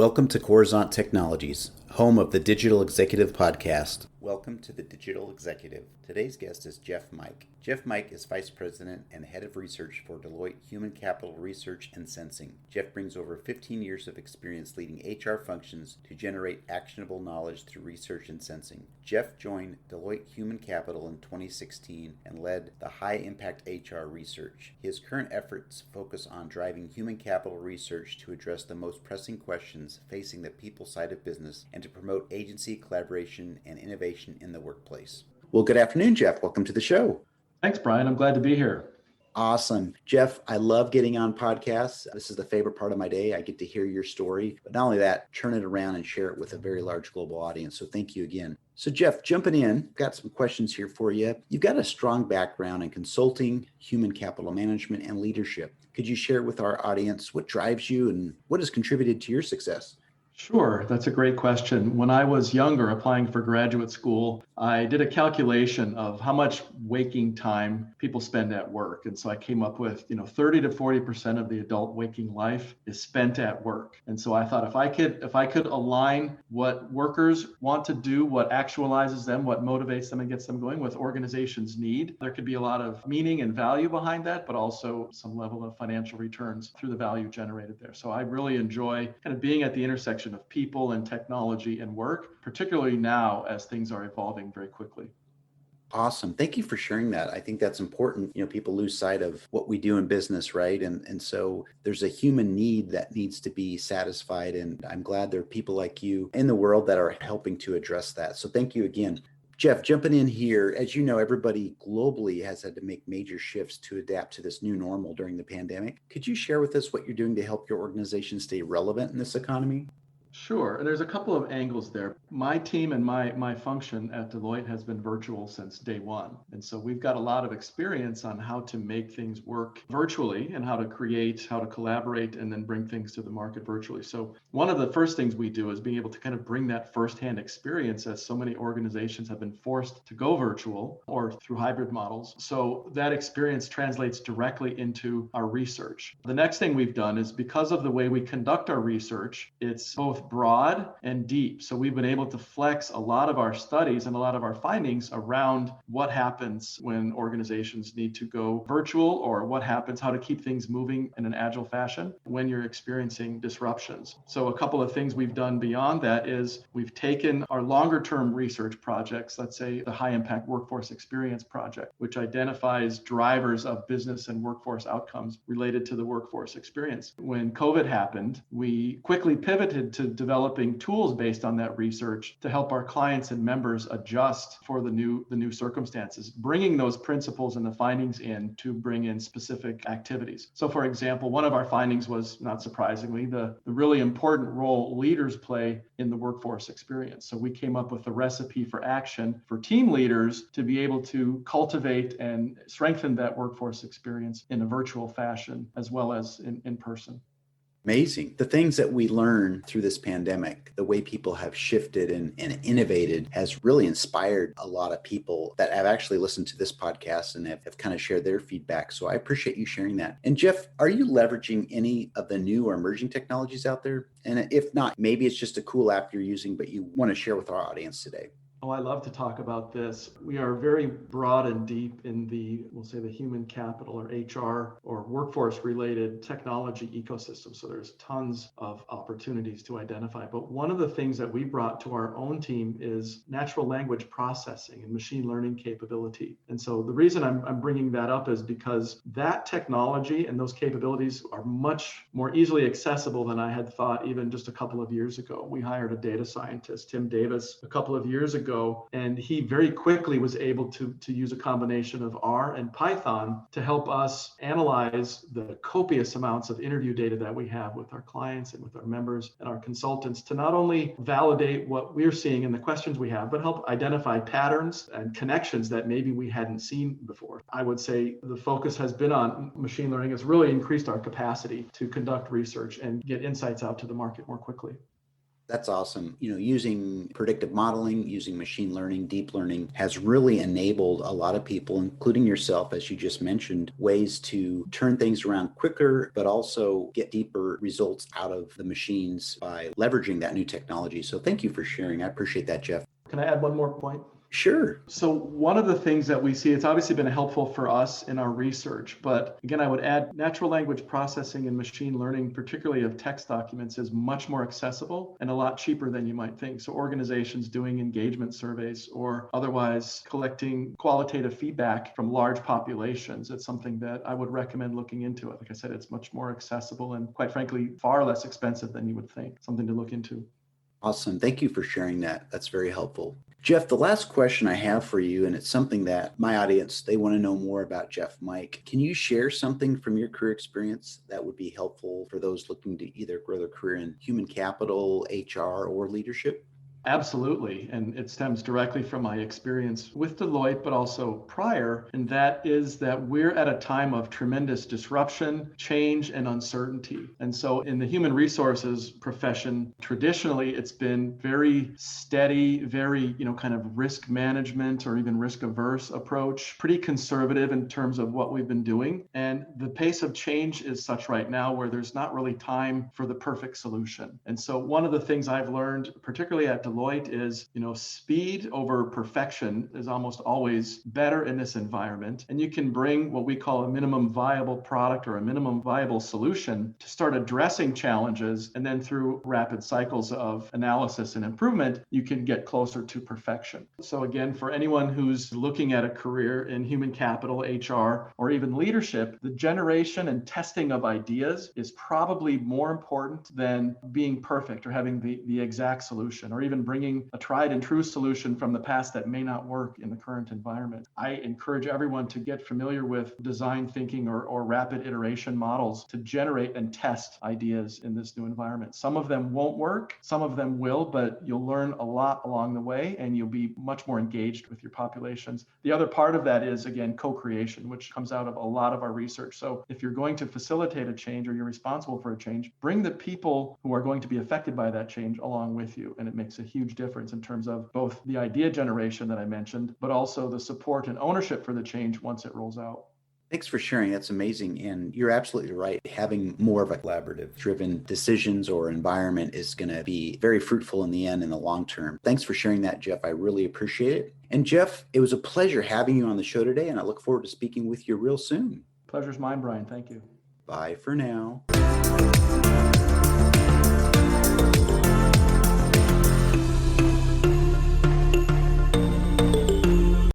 Welcome to Coruzant Technologies, home of the Digital Executive Podcast. Welcome to the Digital Executive. Today's guest is Jeff Mike. Jeff Mike is Vice President and Head of Research for Deloitte Human Capital Research and Sensing. Jeff brings over 15 years of experience leading HR functions to generate actionable knowledge through research and sensing. Jeff joined Deloitte Human Capital in 2016 and led the high-impact HR research. His current efforts focus on driving human capital research to address the most pressing questions facing the people side of business and to promote agency collaboration and innovation in the workplace. Well, good afternoon, Jeff. Welcome to the show. Thanks, Brian. I'm glad to be here. Awesome. Jeff, I love getting on podcasts. This is the favorite part of my day. I get to hear your story, but not only that, turn it around and share it with a very large global audience. So thank you again. So Jeff, jumping in, got some questions here for you. You've got a strong background in consulting, human capital management, and leadership. Could you share with our audience what drives you and what has contributed to your success? Sure, that's a great question. When I was younger, applying for graduate school, I did a calculation of how much waking time people spend at work. And so I came up with, 30 to 40% of the adult waking life is spent at work. And so I thought if I could align what workers want to do, what actualizes them, what motivates them and gets them going with organizations need, there could be a lot of meaning and value behind that, but also some level of financial returns through the value generated there. So I really enjoy kind of being at the intersection of people and technology and work, particularly now as things are evolving very quickly. Awesome. Thank you for sharing that. I think that's important. People lose sight of what we do in business, right? And so there's a human need that needs to be satisfied. And I'm glad there are people like you in the world that are helping to address that. So thank you again. Jeff, jumping in here, as you know, everybody globally has had to make major shifts to adapt to this new normal during the pandemic. Could you share with us what you're doing to help your organization stay relevant in this economy? Sure. There's a couple of angles there. My team and my function at Deloitte has been virtual since day one. And so we've got a lot of experience on how to make things work virtually and how to create, how to collaborate, and then bring things to the market virtually. So one of the first things we do is being able to kind of bring that firsthand experience, as so many organizations have been forced to go virtual or through hybrid models. So that experience translates directly into our research. The next thing we've done is, because of the way we conduct our research, it's both broad and deep. So we've been able to flex a lot of our studies and a lot of our findings around what happens when organizations need to go virtual, or what happens, how to keep things moving in an agile fashion when you're experiencing disruptions. So a couple of things we've done beyond that is we've taken our longer term research projects, let's say the high impact workforce experience project, which identifies drivers of business and workforce outcomes related to the workforce experience. When COVID happened, we quickly pivoted to developing tools based on that research to help our clients and members adjust for the new circumstances, bringing those principles and the findings in to bring in specific activities. So for example, one of our findings was, not surprisingly, the really important role leaders play in the workforce experience. So we came up with a recipe for action for team leaders to be able to cultivate and strengthen that workforce experience in a virtual fashion as well as in person. Amazing. The things that we learned through this pandemic, the way people have shifted and innovated, has really inspired a lot of people that have actually listened to this podcast and have kind of shared their feedback. So I appreciate you sharing that. And Jeff, are you leveraging any of the new or emerging technologies out there? And if not, maybe it's just a cool app you're using, but you want to share with our audience today. Oh, I love to talk about this. We are very broad and deep in we'll say the human capital or HR or workforce related technology ecosystem. So there's tons of opportunities to identify. But one of the things that we brought to our own team is natural language processing and machine learning capability. And so the reason I'm bringing that up is because that technology and those capabilities are much more easily accessible than I had thought even just a couple of years ago. We hired a data scientist, Tim Davis, a couple of years ago, and he very quickly was able to use a combination of R and Python to help us analyze the copious amounts of interview data that we have with our clients and with our members and our consultants, to not only validate what we're seeing in the questions we have, but help identify patterns and connections that maybe we hadn't seen before. I would say the focus has been on machine learning has really increased our capacity to conduct research and get insights out to the market more quickly. That's awesome. Using predictive modeling, using machine learning, deep learning has really enabled a lot of people, including yourself, as you just mentioned, ways to turn things around quicker, but also get deeper results out of the machines by leveraging that new technology. So thank you for sharing. I appreciate that, Jeff. Can I add one more point? Sure. So one of the things that we see, it's obviously been helpful for us in our research, but again, I would add natural language processing and machine learning, particularly of text documents, is much more accessible and a lot cheaper than you might think. So organizations doing engagement surveys or otherwise collecting qualitative feedback from large populations, it's something that I would recommend looking into. Like I said, it's much more accessible and quite frankly, far less expensive than you would think. Something to look into. Awesome. Thank you for sharing that. That's very helpful. Jeff, the last question I have for you, and it's something that my audience, they want to know more about Jeff Mike. Can you share something from your career experience that would be helpful for those looking to either grow their career in human capital, HR, or leadership? Absolutely. And it stems directly from my experience with Deloitte, but also prior. And that is that we're at a time of tremendous disruption, change, and uncertainty. And so in the human resources profession, traditionally, it's been very steady, very, kind of risk management or even risk averse approach, pretty conservative in terms of what we've been doing. And the pace of change is such right now where there's not really time for the perfect solution. And so one of the things I've learned, particularly at Deloitte, is, speed over perfection is almost always better in this environment. And you can bring what we call a minimum viable product or a minimum viable solution to start addressing challenges. And then through rapid cycles of analysis and improvement, you can get closer to perfection. So again, for anyone who's looking at a career in human capital, HR, or even leadership, the generation and testing of ideas is probably more important than being perfect or having the exact solution, or even bringing a tried and true solution from the past that may not work in the current environment. I encourage everyone to get familiar with design thinking or rapid iteration models to generate and test ideas in this new environment. Some of them won't work, some of them will, but you'll learn a lot along the way and you'll be much more engaged with your populations. The other part of that is, again, co-creation, which comes out of a lot of our research. So if you're going to facilitate a change or you're responsible for a change, bring the people who are going to be affected by that change along with you. And it makes a huge difference in terms of both the idea generation that I mentioned, but also the support and ownership for the change once it rolls out. Thanks for sharing. That's amazing. And you're absolutely right. Having more of a collaborative driven decisions or environment is going to be very fruitful in the end in the long term. Thanks for sharing that, Jeff. I really appreciate it. And Jeff, it was a pleasure having you on the show today, and I look forward to speaking with you real soon. Pleasure's mine, Brian. Thank you. Bye for now.